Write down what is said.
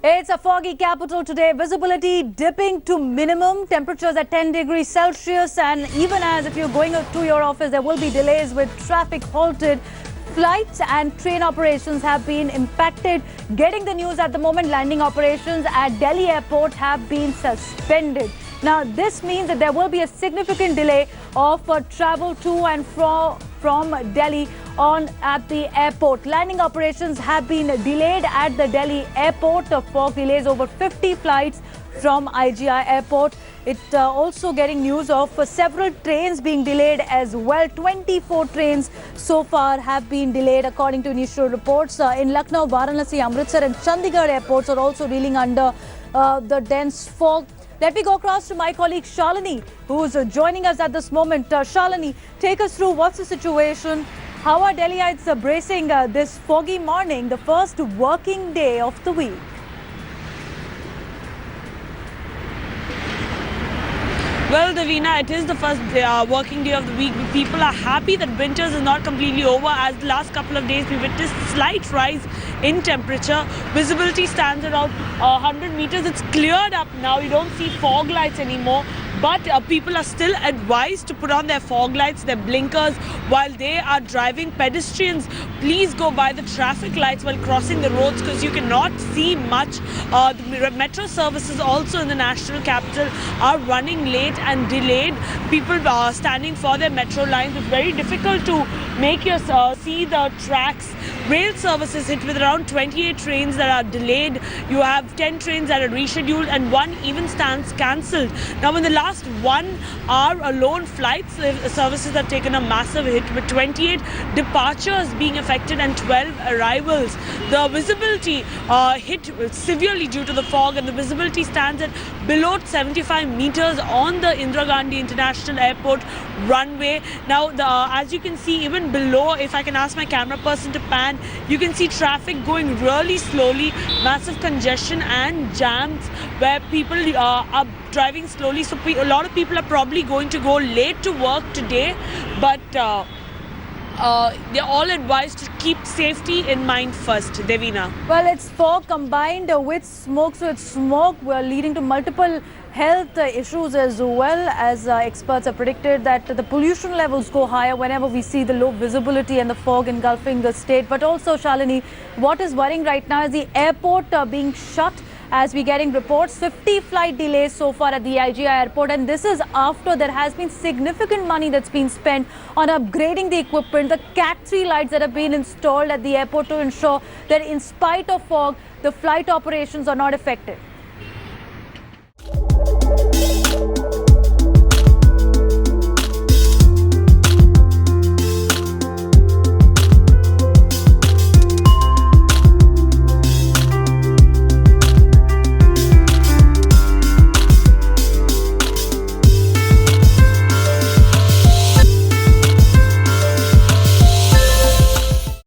It's a foggy capital today. Visibility dipping to minimum. Temperatures at 10 degrees Celsius. And even as if you're going to your office, there will be delays with traffic halted. Flights and train operations have been impacted. Getting the news at the moment, landing operations at Delhi airport have been suspended. Now, this means that there will be a significant delay of travel to and from Delhi at the airport. Landing operations have been delayed at the Delhi airport. Fog delays over 50 flights from IGI airport. It also getting news of several trains being delayed as well. 24 trains so far have been delayed according to initial reports. In Lucknow, Varanasi, Amritsar and Chandigarh airports are also reeling under the dense fog. Let me go across to my colleague Shalini, who's joining us at this moment. Shalini, take us through what's the situation. How are Delhiites bracing this foggy morning, the first working day of the week? Well, Davina, it is the first working day of the week. People are happy that winters is not completely over, as the last couple of days we witnessed slight rise in temperature. Visibility stands around 100 meters. It's cleared up now. You don't see fog lights anymore. But people are still advised to put on their fog lights, their blinkers while they are driving. Pedestrians, please go by the traffic lights while crossing the roads because you cannot see much. The metro services also in the national capital are running late and delayed. People are standing for their metro lines. It's very difficult to make you see the tracks. Rail services hit with around 28 trains that are delayed. You have 10 trains that are rescheduled and one even stands cancelled. Now, in the last 1 hour alone, flight services have taken a massive hit with 28 departures being affected and 12 arrivals. The visibility hit severely due to the fog, and the visibility stands at below 75 meters on the Indira Gandhi International Airport runway. Now, as you can see, even below, if I can ask my camera person to pan, you can see traffic going really slowly, massive congestion and jams where people are driving slowly. So a lot of people are probably going to go late to work today, but they're all advised to keep safety in mind first. Devina. Well, it's fog combined with smoke, so it's smoke leading to multiple health issues as well, as experts have predicted that the pollution levels go higher whenever we see the low visibility and the fog engulfing the state. But also, Shalini, what is worrying right now is the airport being shut. As we're getting reports, 50 flight delays so far at the IGI airport, and this is after there has been significant money that's been spent on upgrading the equipment, the Cat 3 lights that have been installed at the airport to ensure that in spite of fog, the flight operations are not affected.